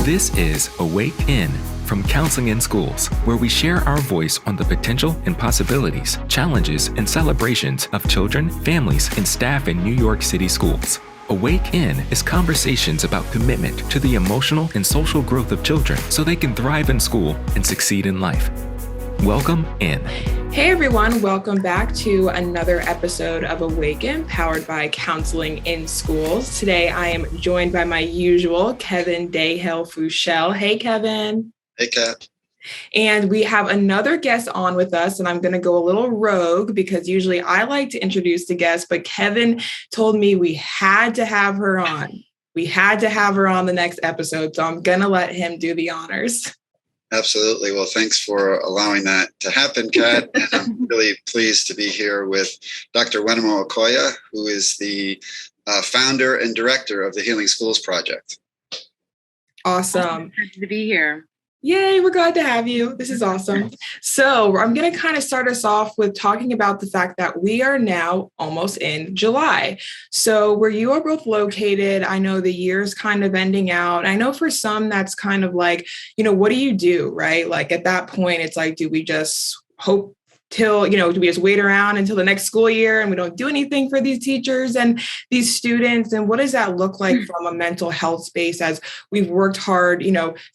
This is Awake In from Counseling in Schools, where we share our voice on the potential and possibilities, challenges, and celebrations of children, families, and staff in New York City schools. Awake In is conversations about commitment to the emotional and social growth of children so they can thrive in school and succeed in life. Welcome in. Hey everyone, welcome back to another episode of Awaken, powered by Counseling in Schools. Today I am joined by my usual Kevin Dayhill-Fuchel. Hey Kevin. Hey Kat. And we have another guest on with us, and I'm going to go a little rogue because usually I like to introduce the guest, but Kevin told me we had to have her on. We had to have her on the next episode, so I'm going to let him do the honors. Absolutely. Well, thanks for allowing that to happen, Kat. And I'm really pleased to be here with Dr. Wenimo Okoya, who is the founder and director of the Healing Schools Project. Awesome. Good to be here. Yay, we're glad to have you. This is awesome. So I'm going to kind of start us off with talking about the fact that we are now almost in July. So where you are both located, I know the year's kind of ending out. I know for some that's kind of like, what do you do, right? Like at that point, it's like, do we just hope till, do we just wait around until the next school year and we don't do anything for these teachers and these students? And what does that look like from a mental health space as we've worked hard,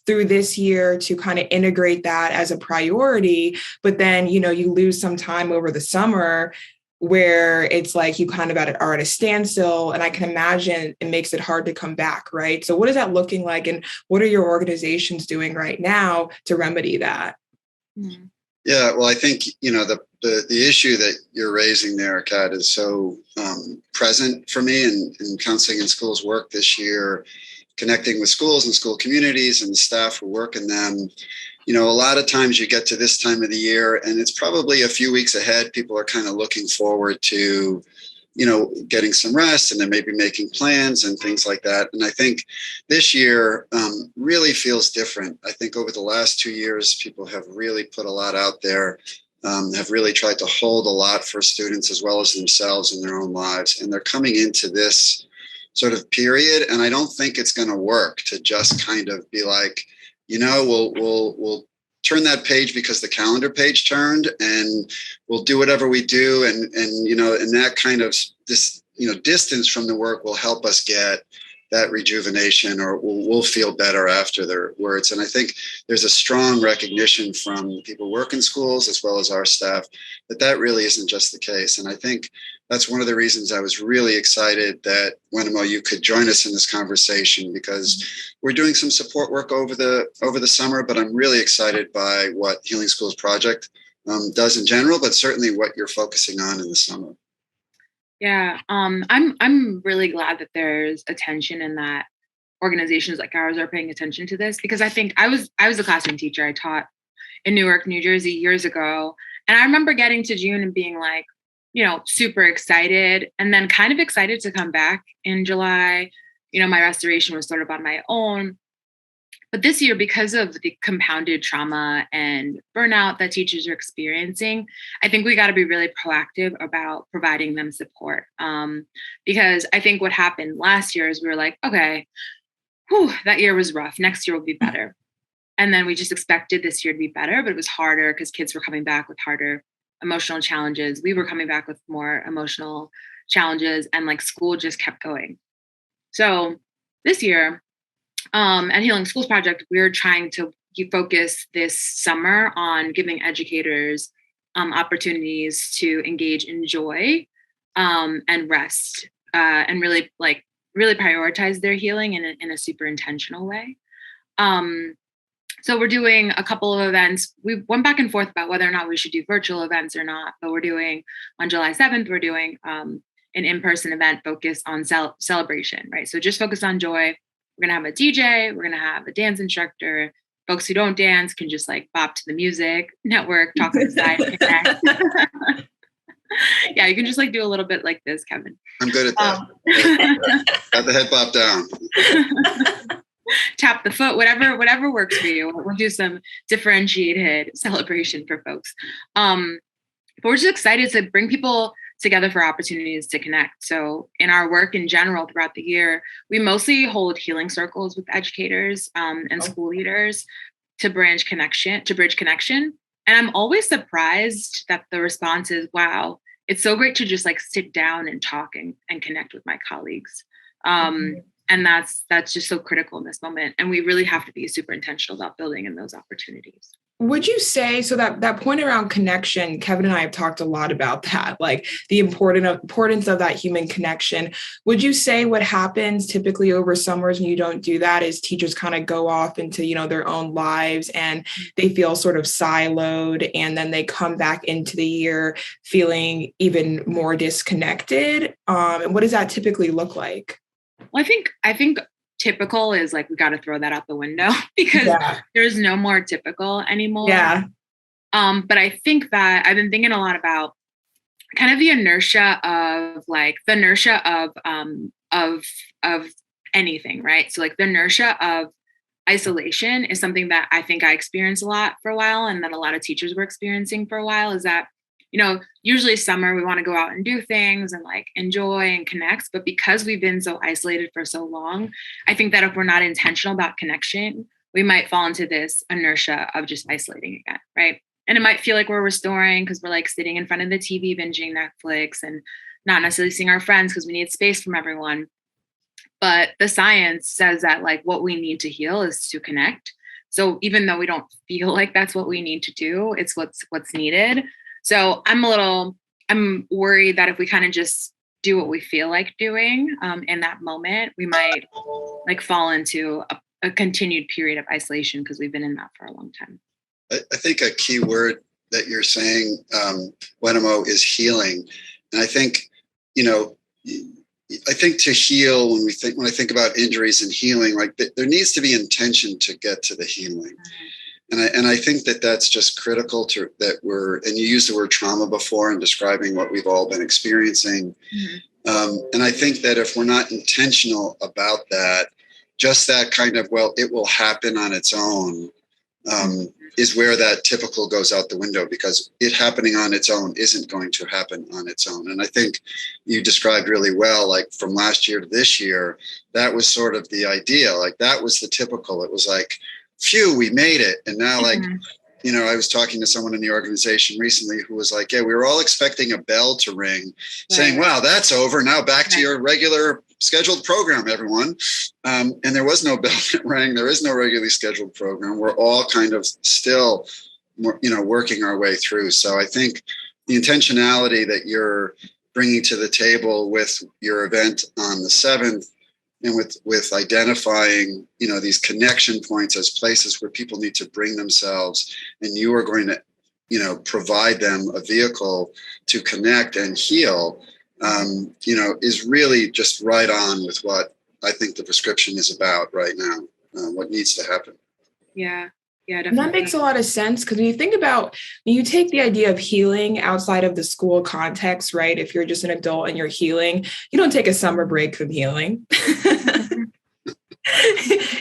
through this year to kind of integrate that as a priority, but then, you lose some time over the summer where it's like you kind of are at a standstill. And I can imagine it makes it hard to come back, right? So what is that looking like? And what are your organizations doing right now to remedy that? Mm-hmm. Yeah, well, I think, the issue that you're raising there, Kat, is so present for me in Counseling in Schools work this year, connecting with schools and school communities and the staff who work in them. A lot of times you get to this time of the year and it's probably a few weeks ahead. People are kind of looking forward to getting some rest and then maybe making plans and things like that. And I think this year really feels different. I think over the last 2 years, people have really put a lot out there, have really tried to hold a lot for students as well as themselves in their own lives. And they're coming into this sort of period. And I don't think it's going to work to just kind of be like, we'll turn that page because the calendar page turned and we'll do whatever we do. And that kind of this, distance from the work will help us get that rejuvenation or we'll feel better after their words. And I think there's a strong recognition from people who work in schools as well as our staff that really isn't just the case. And I think that's one of the reasons I was really excited that Wenimo, you could join us in this conversation because we're doing some support work over the summer, but I'm really excited by what Healing Schools Project does in general, but certainly what you're focusing on in the summer. Yeah, I'm really glad that there's attention and that organizations like ours are paying attention to this because I think I was a classroom teacher. I taught in Newark, New Jersey years ago, and I remember getting to June and being like, super excited, and then kind of excited to come back in July. My restoration was sort of on my own. But this year, because of the compounded trauma and burnout that teachers are experiencing, I think we got to be really proactive about providing them support. Because I think what happened last year is we were like, okay, that year was rough. Next year will be better. And then we just expected this year to be better, but it was harder because kids were coming back with harder emotional challenges. We were coming back with more emotional challenges and school just kept going. So this year, at Healing Schools Project, we're trying to focus this summer on giving educators opportunities to engage in joy and rest and really prioritize their healing in a super intentional way. So we're doing a couple of events. We went back and forth about whether or not we should do virtual events or not, but we're doing on July 7th, we're doing an in-person event focused on celebration, right? So just focus on joy. We're going to have a DJ. We're going to have a dance instructor. Folks who don't dance can just bop to the music, network, talk on the side, connect. Yeah, you can just do a little bit like this, Kevin. I'm good at that. Got the head bop down. Tap the foot, whatever works for you. We'll do some differentiated celebration for folks. But we're just excited to bring people together for opportunities to connect. So in our work in general throughout the year, we mostly hold healing circles with educators and school leaders to bridge connection. And I'm always surprised that the response is, wow, it's so great to just like sit down and talk and connect with my colleagues. And that's just so critical in this moment. And we really have to be super intentional about building in those opportunities. Would you say, so that point around connection, Kevin and I have talked a lot about that, like the importance of that human connection. Would you say what happens typically over summers when you don't do that is teachers kind of go off into, their own lives and they feel sort of siloed, and then they come back into the year feeling even more disconnected? And what does that typically look like? Well, I think typical is like, we got to throw that out the window because there's no more typical anymore. Yeah. But I think that I've been thinking a lot about kind of the inertia of anything, right? So like the inertia of isolation is something that I think I experienced a lot for a while, and that a lot of teachers were experiencing for a while, is that usually summer, we want to go out and do things and like enjoy and connect. But because we've been so isolated for so long, I think that if we're not intentional about connection, we might fall into this inertia of just isolating again, right? And it might feel like we're restoring because we're like sitting in front of the TV, binging Netflix and not necessarily seeing our friends because we need space from everyone. But the science says that like what we need to heal is to connect. So even though we don't feel like that's what we need to do, it's what's needed. So I'm worried that if we kind of just do what we feel like doing in that moment, we might like fall into a continued period of isolation because we've been in that for a long time. I think a key word that you're saying, Wenimo, is healing. And I think, to heal, when I think about injuries and healing, like there needs to be intention to get to the healing. And I think that that's just critical and you used the word trauma before in describing what we've all been experiencing. And I think that if we're not intentional about that, just that kind of, it will happen on its own, is where that typical goes out the window, because it happening on its own isn't going to happen on its own. And I think you described really well, like from last year to this year, that was sort of the idea. Like that was the typical. It was like, phew, we made it. And now I was talking to someone in the organization recently who was like, yeah, we were all expecting a bell to ring saying, wow, that's over. Now back to your regular scheduled program, everyone. And there was no bell that rang. There is no regularly scheduled program. We're all kind of still, working our way through. So I think the intentionality that you're bringing to the table with your event on the 7th, and with identifying, these connection points as places where people need to bring themselves, and you are going to, provide them a vehicle to connect and heal, is really just right on with what I think the prescription is about right now, what needs to happen. Yeah. Yeah, definitely. And that makes a lot of sense, because when you take the idea of healing outside of the school context, right? If you're just an adult and you're healing, you don't take a summer break from healing.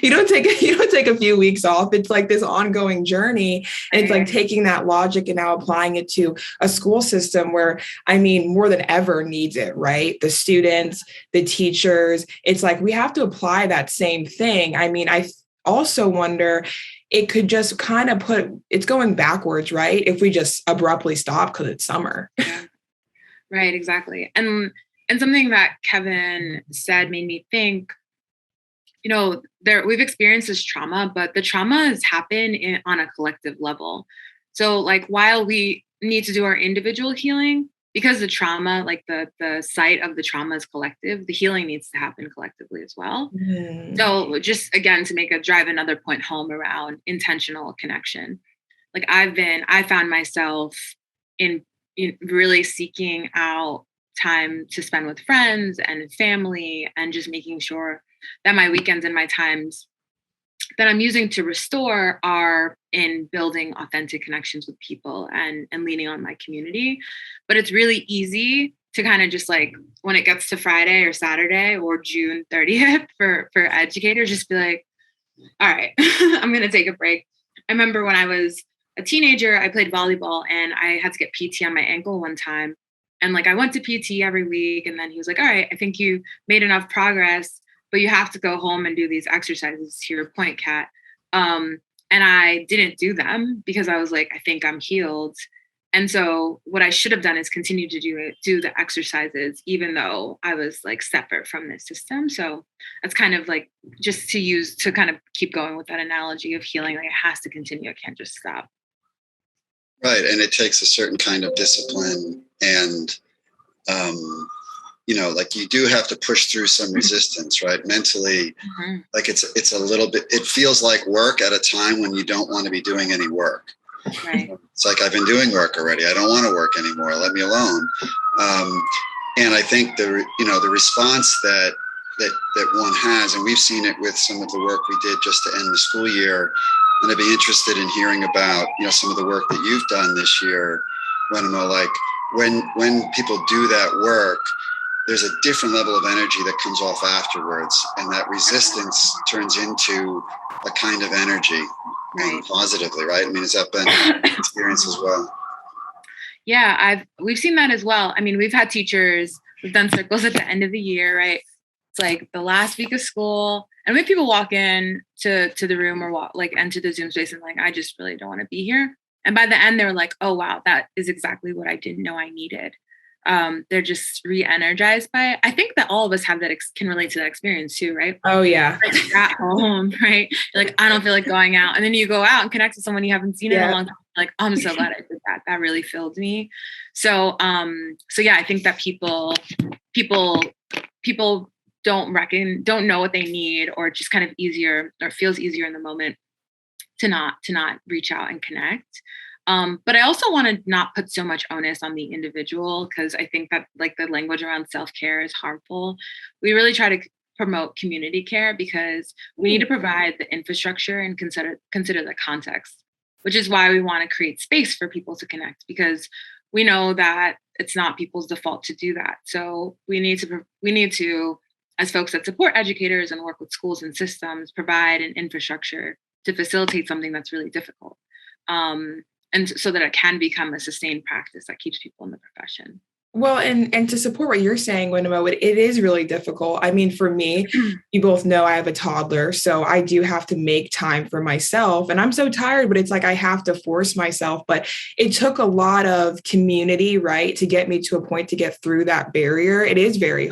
You don't take a few weeks off. It's like this ongoing journey. And it's like taking that logic and now applying it to a school system where, more than ever needs it, right? The students, the teachers, it's like we have to apply that same thing. I also wonder, it could just kind of it's going backwards, right? If we just abruptly stop because it's summer. Yeah. Right, exactly. And something that Kevin said made me think, we've experienced this trauma, but the trauma has happened on a collective level. So like, while we need to do our individual healing, because the trauma, like the site of the trauma is collective, the healing needs to happen collectively as well. So just again, to drive another point home around intentional connection. Like I found myself in really seeking out time to spend with friends and family, and just making sure that my weekends and my times that I'm using to restore are in building authentic connections with people and leaning on my community. But it's really easy to kind of just like, when it gets to Friday or Saturday or June 30th for educators, just be like, all right, I'm going to take a break. I remember when I was a teenager, I played volleyball and I had to get PT on my ankle one time. And like, I went to PT every week, and then he was like, all right, I think you made enough progress, but you have to go home and do these exercises, to your point, Kat. And I didn't do them because I was like, I think I'm healed. And so what I should have done is continue to do the exercises, even though I was like separate from this system. So that's kind of like just to kind of keep going with that analogy of healing. Like, it has to continue. I can't just stop. Right. And it takes a certain kind of discipline, and, like you do have to push through some resistance, right? Mentally, like it's a little bit, it feels like work at a time when you don't want to be doing any work. Right. It's like, I've been doing work already. I don't want to work anymore. Let me alone. And I think the response that one has, and we've seen it with some of the work we did just to end the school year. And I'd be interested in hearing about, some of the work that you've done this year, Wenimo. Like when people do that work, there's a different level of energy that comes off afterwards, and that resistance turns into a kind of energy, right, positively, right? I mean, has that been an experience as well? Yeah, we've seen that as well. I mean, we've had teachers, we've done circles at the end of the year, right? It's like the last week of school, and when people walk in to the room or enter the Zoom space and like, I just really don't want to be here. And by the end, they're like, oh, wow, that is exactly what I didn't know I needed. They're just re-energized by it. I think that all of us have that can relate to that experience too, right? Oh yeah. Like, you're at home, right? You're like, I don't feel like going out, and then you go out and connect with someone you haven't seen in a long time. Like, oh, I'm so glad I did that. That really filled me. So yeah, I think that people don't know what they need, or it's just kind of easier, or feels easier in the moment to not reach out and connect. But I also want to not put so much onus on the individual, because I think that like the language around self-care is harmful. We really try to promote community care, because we need to provide the infrastructure and consider the context, which is why we want to create space for people to connect, because we know that it's not people's default to do that. So we need to, as folks that support educators and work with schools and systems, provide an infrastructure to facilitate something that's really difficult. And so that it can become a sustained practice that keeps people in the profession. Well, and to support what you're saying, Wenimo, it is really difficult. I mean, for me, you both know I have a toddler, so I do have to make time for myself, and I'm so tired, but it's like I have to force myself. But it took a lot of community, right, to get me to a point to get through that barrier. It is very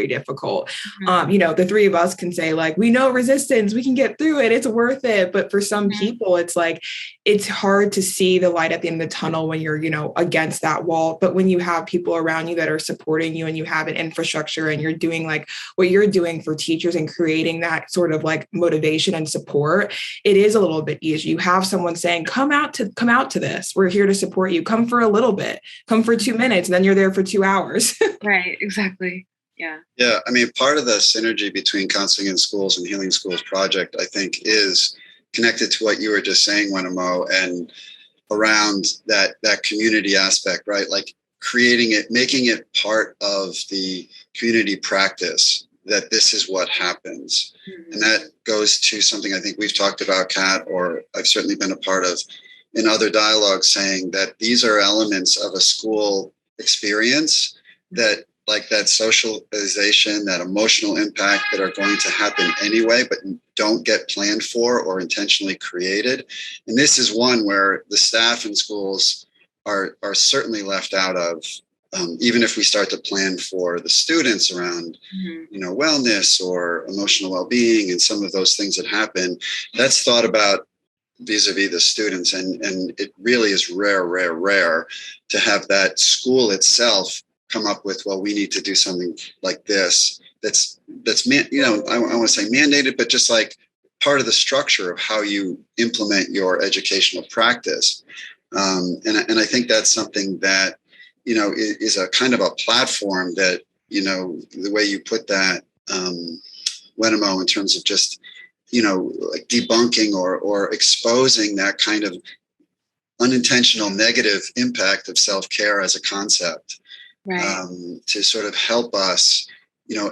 difficult. The three of us can say like, we know resistance, we can get through it, it's worth it. But for some people, it's like, it's hard to see the light at the end of the tunnel when you're, against that wall. But when you have people around you that are supporting you, and you have an infrastructure, and you're doing like what you're doing for teachers and creating that sort of like motivation and support, it is a little bit easier. You have someone saying, come out to this. We're here to support you. Come for a little bit, come for 2 minutes, and then you're there for 2 hours. Right. Exactly. Yeah. Yeah. I mean, part of the synergy between Counseling in Schools and Healing Schools Project, I think, is connected to what you were just saying, Wenimo, and around that community aspect, right? Like creating it, making it part of the community practice, that this is what happens. Mm-hmm. And that goes to something I think we've talked about, Kat, or I've certainly been a part of in other dialogues, saying that these are elements of a school experience that, like that socialization, that emotional impact, that are going to happen anyway, but don't get planned for or intentionally created. And this is one where the staff in schools are certainly left out of, even if we start to plan for the students around, wellness or emotional well-being and some of those things that happen, that's thought about vis-a-vis the students. And it really is rare to have that school itself come up with, well, we need to do something like this. That's I want to say mandated, but just like part of the structure of how you implement your educational practice. And I think that's something that, is a kind of a platform that, the way you put that, Wenimo, in terms of just, like debunking or exposing that kind of unintentional negative impact of self-care as a concept. Right. To sort of help us,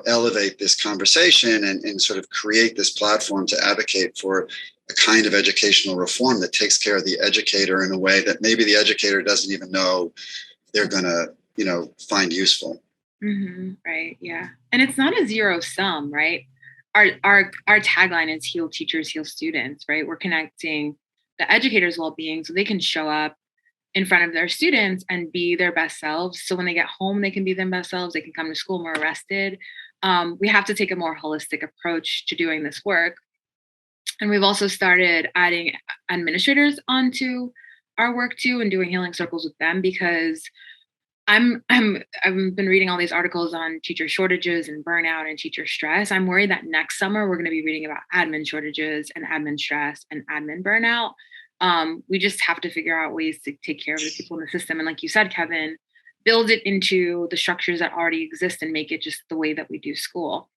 elevate this conversation and sort of create this platform to advocate for a kind of educational reform that takes care of the educator in a way that maybe the educator doesn't even know they're going to, find useful. Right. Yeah. And it's not a zero sum, right? Our tagline is heal teachers, heal students, right? We're connecting the educators' well-being so they can show up in front of their students and be their best selves. So when they get home, they can be their best selves. They can come to school more rested. We have to take a more holistic approach to doing this work. And we've also started adding administrators onto our work too, and doing healing circles with them, because I've been reading all these articles on teacher shortages and burnout and teacher stress. I'm worried that next summer we're going to be reading about admin shortages and admin stress and admin burnout. We just have to figure out ways to take care of the people in the system. And like you said, Kevin, build it into the structures that already exist and make it just the way that we do school.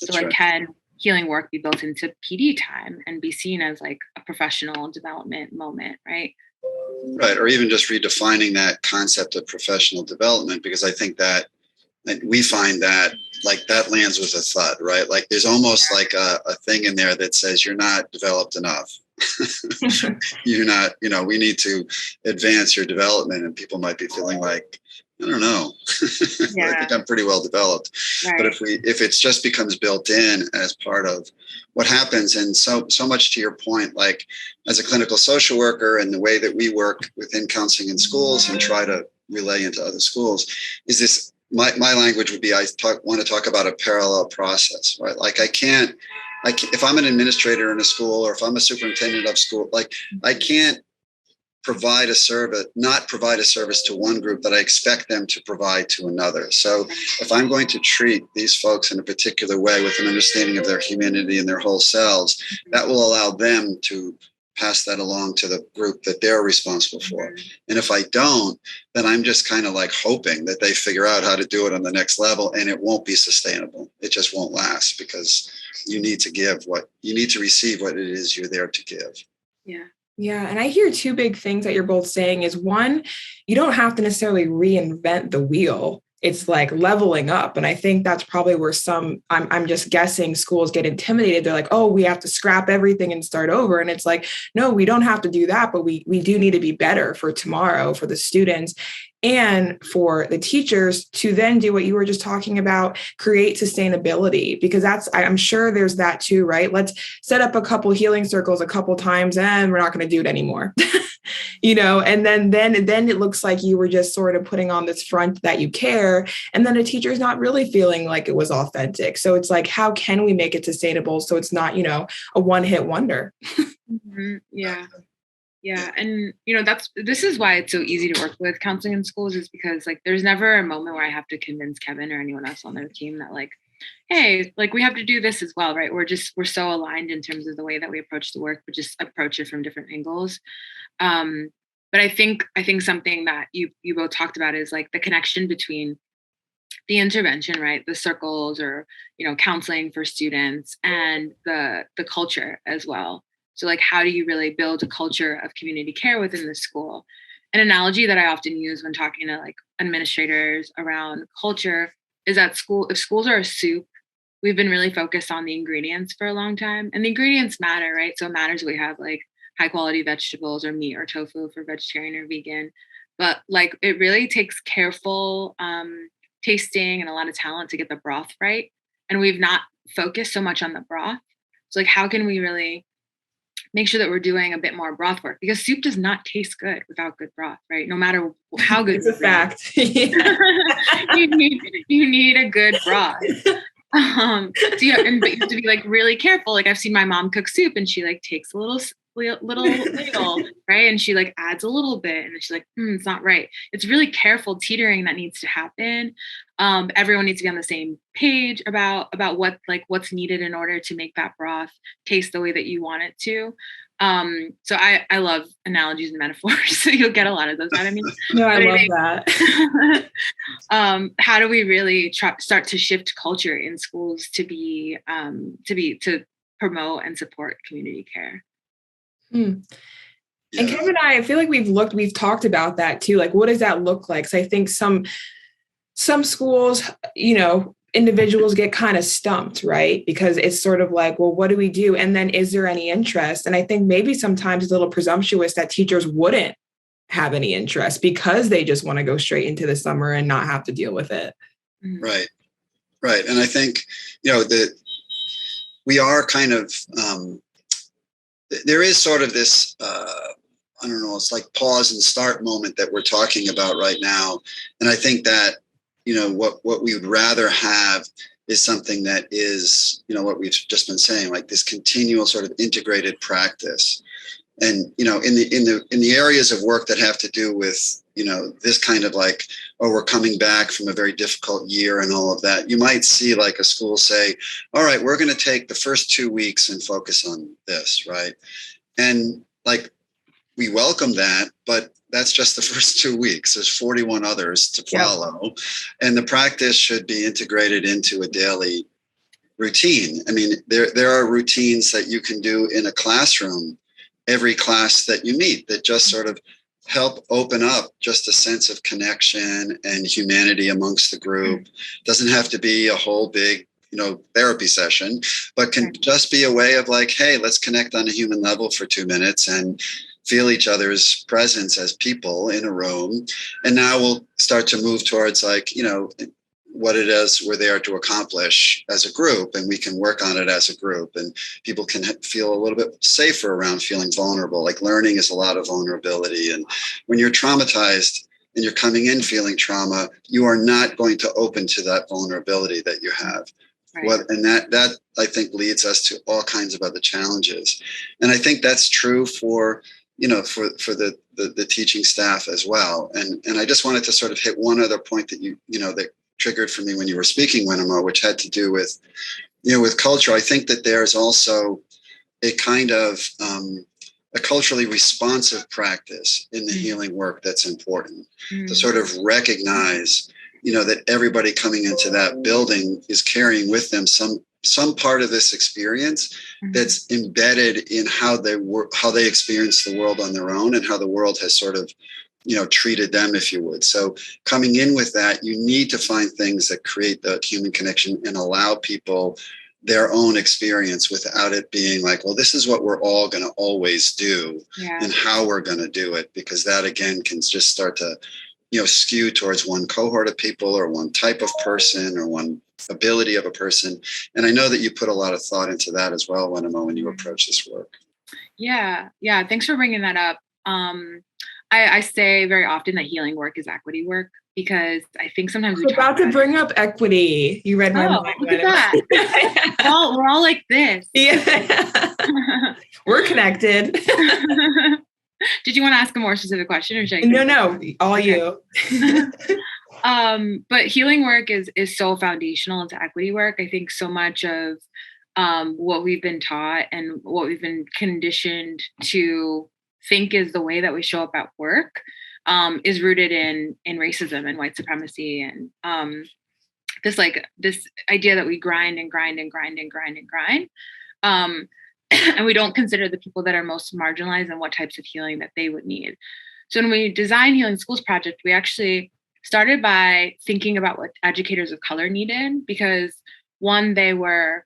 That's so like, right. can healing work be built into PD time and be seen as like a professional development moment, right? Right. Or even just redefining that concept of professional development, because I think that we find that like that lands with a thud, right? Like there's almost like a thing in there that says you're not developed enough. You're not, we need to advance your development, and people might be feeling like, I don't know. I think I'm pretty well developed. Right. But if it just becomes built in as part of what happens, and so much to your point, like as a clinical social worker and the way that we work within counseling in schools and try to relay into other schools, is this, my language would be, want to talk about a parallel process, right? Like if I'm an administrator in a school, or if I'm a superintendent of school, like I can't not provide a service to one group that I expect them to provide to another. So if I'm going to treat these folks in a particular way with an understanding of their humanity and their whole selves, that will allow them to pass that along to the group that they're responsible for. And if I don't, then I'm just kind of like hoping that they figure out how to do it on the next level, and it won't be sustainable. It just won't last, because you need to receive what it is you're there to give. Yeah. Yeah. And I hear two big things that you're both saying is, one, you don't have to necessarily reinvent the wheel. It's like leveling up. And I think that's probably where I'm just guessing, schools get intimidated. They're like, oh, we have to scrap everything and start over. And it's like, no, we don't have to do that, but we do need to be better for tomorrow, for the students and for the teachers to then do what you were just talking about, create sustainability, because I'm sure there's that too, right? Let's set up a couple healing circles a couple times and we're not going to do it anymore. And then it looks like you were just sort of putting on this front that you care. And then a teacher's not really feeling like it was authentic. So it's like, how can we make it sustainable so it's not, a one-hit wonder? Yeah. Yeah. And, this is why it's so easy to work with counseling in schools, is because like, there's never a moment where I have to convince Kevin or anyone else on their team that like, hey, like we have to do this as well, right? We're so aligned in terms of the way that we approach the work, but just approach it from different angles. But I think something that you both talked about is like the connection between the intervention, right? The circles or, counseling for students, and the culture as well. So like, how do you really build a culture of community care within the school? An analogy that I often use when talking to like administrators around culture is that if schools are a soup, we've been really focused on the ingredients for a long time, and the ingredients matter, right? So it matters we have like high quality vegetables or meat or tofu for vegetarian or vegan, but like it really takes careful tasting and a lot of talent to get the broth right. And we've not focused so much on the broth. So like, how can we really make sure that we're doing a bit more broth work? Because soup does not taste good without good broth, right? No matter how good. It's a fact. You need a good broth. But you have to be like really careful. Like I've seen my mom cook soup, and she like takes a little ladle, right? And she like adds a little bit, and then she's like, it's not right. It's really careful teetering that needs to happen. Everyone needs to be on the same page about what's needed in order to make that broth taste the way that you want it to. So I love analogies and metaphors. So you'll get a lot of those out of me. No, I love that. How do we really start to shift culture in schools to promote and support community care? Yeah. And Kevin and I feel like we've talked about that too. Like, what does that look like? So I think some schools, individuals get kind of stumped, right? Because it's sort of like, well, what do we do? And then is there any interest? And I think maybe sometimes it's a little presumptuous that teachers wouldn't have any interest because they just want to go straight into the summer and not have to deal with it. Right. Right. And I think, that we are kind of, there is sort of this, I don't know, it's like pause and start moment that we're talking about right now. And I think that, what we would rather have is something that is, what we've just been saying, like this continual sort of integrated practice. And, in the areas of work that have to do with, this kind of like, oh, we're coming back from a very difficult year and all of that, you might see like a school say, all right, we're going to take the first 2 weeks and focus on this, right? And like, we welcome that, but that's just the first 2 weeks. There's 41 others to follow. Yep. And the practice should be integrated into a daily routine. I mean, there are routines that you can do in a classroom, every class that you meet, that just sort of help open up just a sense of connection and humanity amongst the group. Doesn't have to be a whole big, therapy session, but can just be a way of like, hey, let's connect on a human level for 2 minutes and feel each other's presence as people in a room. And now we'll start to move towards like, what it is we're there to accomplish as a group, and we can work on it as a group, and people can feel a little bit safer around feeling vulnerable. Like learning is a lot of vulnerability. And when you're traumatized and you're coming in feeling trauma, you are not going to open to that vulnerability that you have. Right. And that I think leads us to all kinds of other challenges. And I think that's true for the teaching staff as well. And I just wanted to sort of hit one other point that that triggered for me when you were speaking, Wenimo, which had to do with, with culture. I think that there's also a kind of a culturally responsive practice in the healing work that's important to sort of recognize, that everybody coming into that building is carrying with them some part of this experience that's embedded in how they experience the world on their own, and how the world has sort of, treated them, if you would. So coming in with that, you need to find things that create the human connection and allow people their own experience without it being like, well, this is what we're all going to always do and how we're going to do it, because that again can just start to, skew towards one cohort of people or one type of person or one ability of a person. And I know that you put a lot of thought into that as well, Wenimo, when you approach this work. Yeah. Thanks for bringing that up. I say very often that healing work is equity work, because I think sometimes we're about to bring up equity. You read my mind. Look at that. we're all like this. Yeah. We're connected. Did you want to ask a more specific question, or should I? No, all okay. You. But healing work is so foundational into equity work. I think so much of what we've been taught and what we've been conditioned to think is the way that we show up at work is rooted in racism and white supremacy, and this idea that we grind and grind and grind and grind and grind. And we don't consider the people that are most marginalized and what types of healing that they would need. So when we designed Healing Schools Project, we actually started by thinking about what educators of color needed, because one, they were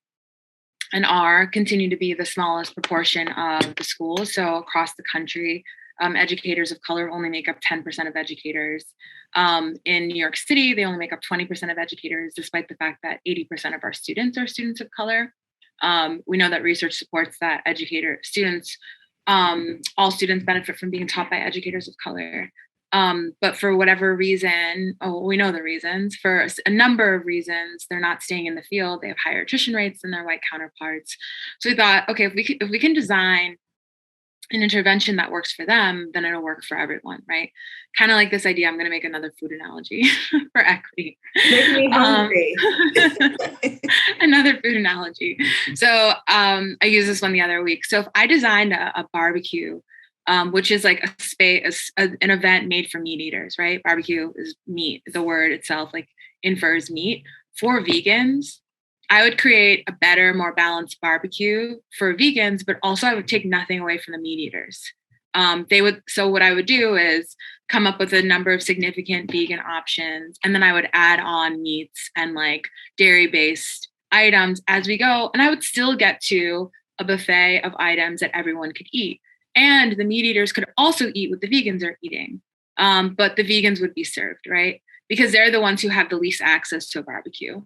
and continue to be the smallest proportion of the schools. So across the country, educators of color only make up 10% of educators. In New York City, they only make up 20% of educators, despite the fact that 80% of our students are students of color. We know that research supports that all students benefit from being taught by educators of color. But for whatever reason, we know the reasons, for a number of reasons, they're not staying in the field. They have higher attrition rates than their white counterparts. So we thought, okay, if we can design an intervention that works for them, then it'll work for everyone, right? Kind of like this idea, I'm going to make another food analogy for equity. Make me hungry. Another food analogy. So I used this one the other week. So if I designed a barbecue, which is like an event made for meat eaters, right? Barbecue is meat. The word itself like infers meat. For vegans, I would create a better, more balanced barbecue for vegans, but also I would take nothing away from the meat eaters. So what I would do is come up with a number of significant vegan options, and then I would add on meats and like dairy-based items as we go. And I would still get to a buffet of items that everyone could eat. And the meat eaters could also eat what the vegans are eating. But the vegans would be served, right? Because they're the ones who have the least access to a barbecue.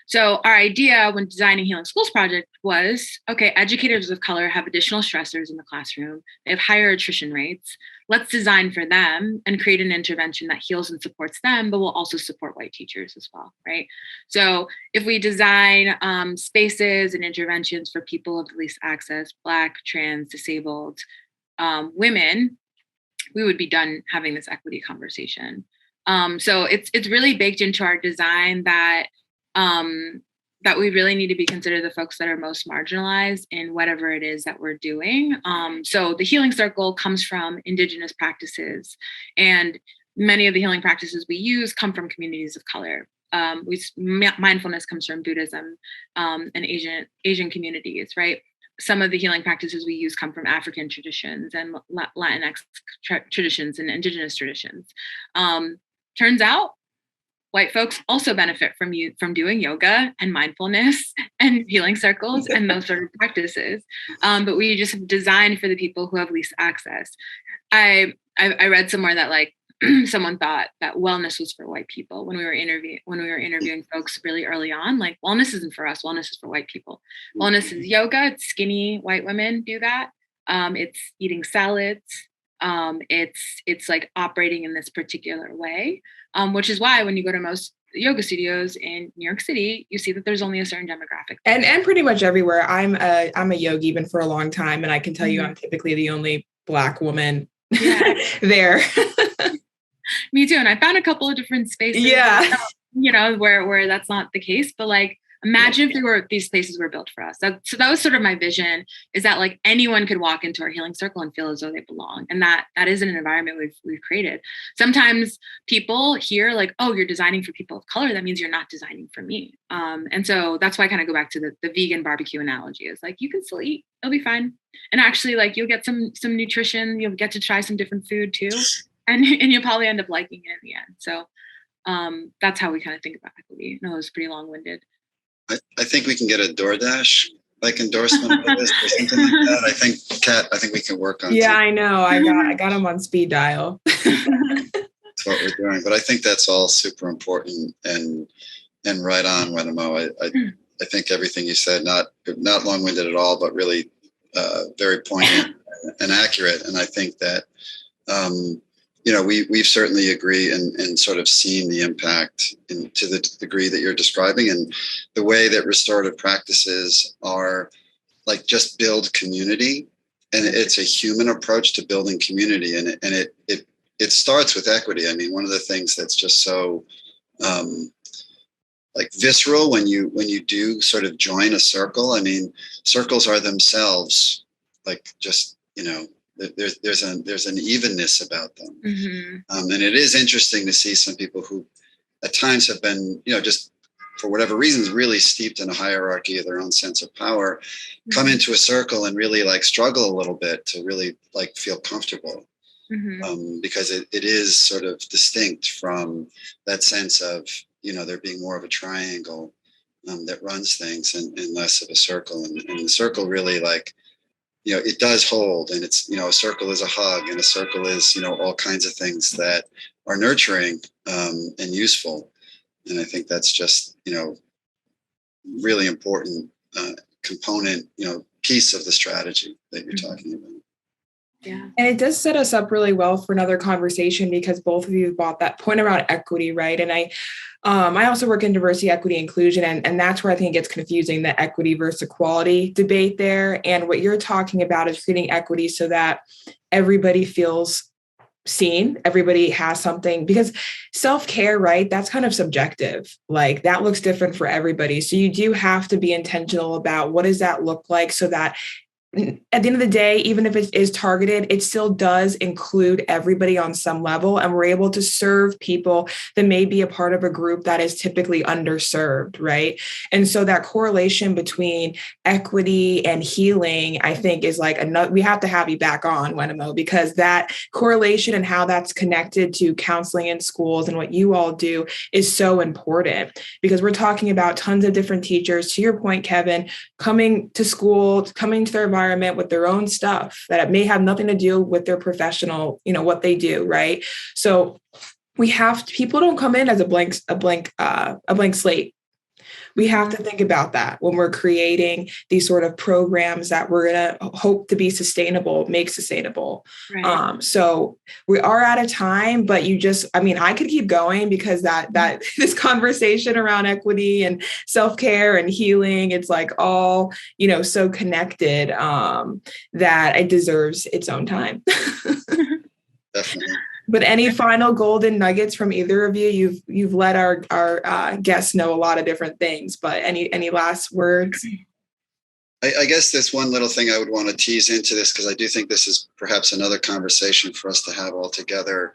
So our idea when designing Healing Schools Project was, okay, educators of color have additional stressors in the classroom. They have higher attrition rates. Let's design for them and create an intervention that heals and supports them, but will also support white teachers as well, right? So if we design spaces and interventions for people of the least access, Black, trans, disabled, women, we would be done having this equity conversation. So it's really baked into our design that that we really need to be considered the folks that are most marginalized in whatever it is that we're doing. So the healing circle comes from Indigenous practices, and many of the healing practices we use come from communities of color. Mindfulness comes from Buddhism and Asian communities, right? Some of the healing practices we use come from African traditions and Latinx traditions and Indigenous traditions. Turns out, white folks also benefit from doing yoga and mindfulness and healing circles and those sort of practices. But we just have designed for the people who have least access. I read somewhere that like someone thought that wellness was for white people when we were interviewing folks really early on. Like, wellness isn't for us. Wellness is for white people. Wellness is yoga. It's skinny white women do that. It's eating salads. It's like operating in this particular way, which is why when you go to most yoga studios in New York City, you see that there's only a certain demographic. And pretty much everywhere. I'm a yogi been for a long time, and I can tell you I'm typically the only Black woman there. Me too. And I found a couple of different spaces, where that's not the case, but like, imagine if these places were built for us. So that was sort of my vision, is that like anyone could walk into our healing circle and feel as though they belong. And that is an environment we've created. Sometimes people hear like, oh, you're designing for people of color. That means you're not designing for me. And so that's why I kind of go back to the vegan barbecue analogy. Is like, you can still eat, it'll be fine. And actually like you'll get some nutrition, you'll get to try some different food too. And you'll probably end up liking it in the end. So that's how we kind of think about equity. No, it was pretty long-winded. I think we can get a DoorDash like endorsement for this or something like that. I think, Kat, we can work on. Yeah, I know. I got them on speed dial. That's what we're doing. But I think that's all super important and right on, Wenimo. I think everything you said, not long-winded at all, but really very poignant and accurate. And I think that we've certainly agreed and sort of seen the impact to the degree that you're describing, and the way that restorative practices are like just build community, and it's a human approach to building community, and it starts with equity. I mean, one of the things that's just so like visceral when you do sort of join a circle. I mean, circles are themselves like just there's an evenness about them. Mm-hmm. And it is interesting to see some people who at times have been, just for whatever reasons, really steeped in a hierarchy of their own sense of power, come into a circle and really like struggle a little bit to really like feel comfortable. Mm-hmm. Because it is sort of distinct from that sense of, there being more of a triangle that runs things and less of a circle. And the circle really like, it does hold, and it's, a circle is a hug, and a circle is, all kinds of things that are nurturing and useful. And I think that's just, really important component, piece of the strategy that you're talking about. Yeah. And it does set us up really well for another conversation, because both of you brought that point around equity, right? And I also work in diversity, equity, inclusion, and that's where I think it gets confusing, the equity versus equality debate there. And what you're talking about is creating equity so that everybody feels seen, everybody has something, because self-care, right? That's kind of subjective. Like that looks different for everybody. So you do have to be intentional about what does that look like, so that at the end of the day, even if it is targeted, it still does include everybody on some level. And we're able to serve people that may be a part of a group that is typically underserved, right? And so that correlation between equity and healing, I think, is like another, we have to have you back on, Wenimo, because that correlation and how that's connected to counseling in schools and what you all do is so important, because we're talking about tons of different teachers, to your point, Kevin, coming to school, coming to their environment, environment with their own stuff that may have nothing to do with their professional, what they do, right? So people don't come in as a blank slate. We have to think about that when we're creating these sort of programs that we're going to hope to be make sustainable. Right. So we are out of time, but I could keep going because that this conversation around equity and self-care and healing, it's like all, so connected that it deserves its own time. Definitely. But any final golden nuggets from either of you? You've let our guests know a lot of different things, but any last words? I guess this one little thing I would want to tease into this, because I do think this is perhaps another conversation for us to have all together.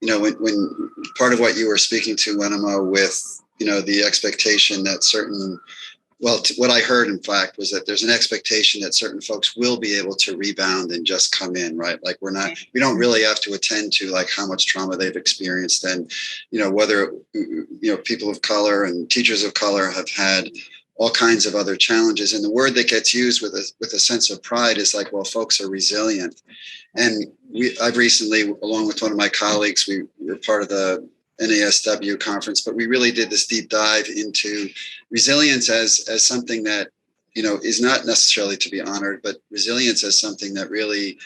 When part of what you were speaking to, Wenimo, with the expectation that what I heard, in fact, was that there's an expectation that certain folks will be able to rebound and just come in, right? Like we don't really have to attend to like how much trauma they've experienced, and whether people of color and teachers of color have had all kinds of other challenges. And the word that gets used with a sense of pride is like, well, folks are resilient. And I've recently, along with one of my colleagues, we were part of the NASW conference, but we really did this deep dive into resilience as something that, is not necessarily to be honored, but resilience as something that really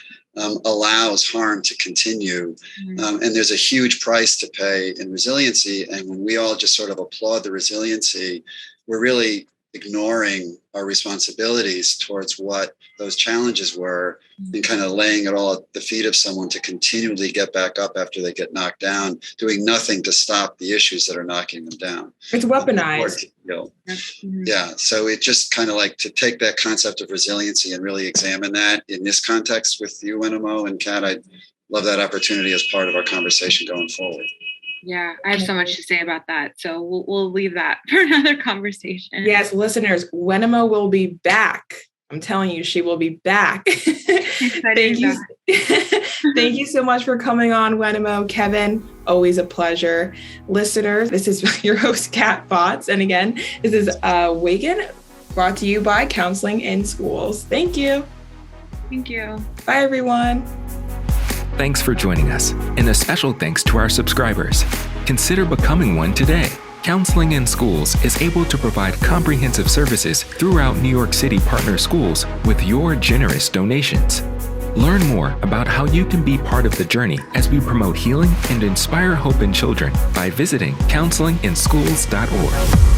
allows harm to continue. And there's a huge price to pay in resiliency. And when we all just sort of applaud the resiliency, we're really ignoring our responsibilities towards what those challenges were and kind of laying it all at the feet of someone to continually get back up after they get knocked down, doing nothing to stop the issues that are knocking them down. It's weaponized. Yeah. So it just kind of like to take that concept of resiliency and really examine that in this context with you, Wenimo and Kat. I'd love that opportunity as part of our conversation going forward. Yeah, I have so much to say about that. So we'll leave that for another conversation. Yes, listeners, Wenimo will be back. I'm telling you, she will be back. Thank you. Thank you so much for coming on, Wenimo. Kevin, always a pleasure. Listeners, this is your host, Kat Botts. And again, this is Waken, brought to you by Counseling in Schools. Thank you. Thank you. Bye, everyone. Thanks for joining us, and a special thanks to our subscribers. Consider becoming one today. Counseling in Schools is able to provide comprehensive services throughout New York City partner schools with your generous donations. Learn more about how you can be part of the journey as we promote healing and inspire hope in children by visiting counselinginschools.org.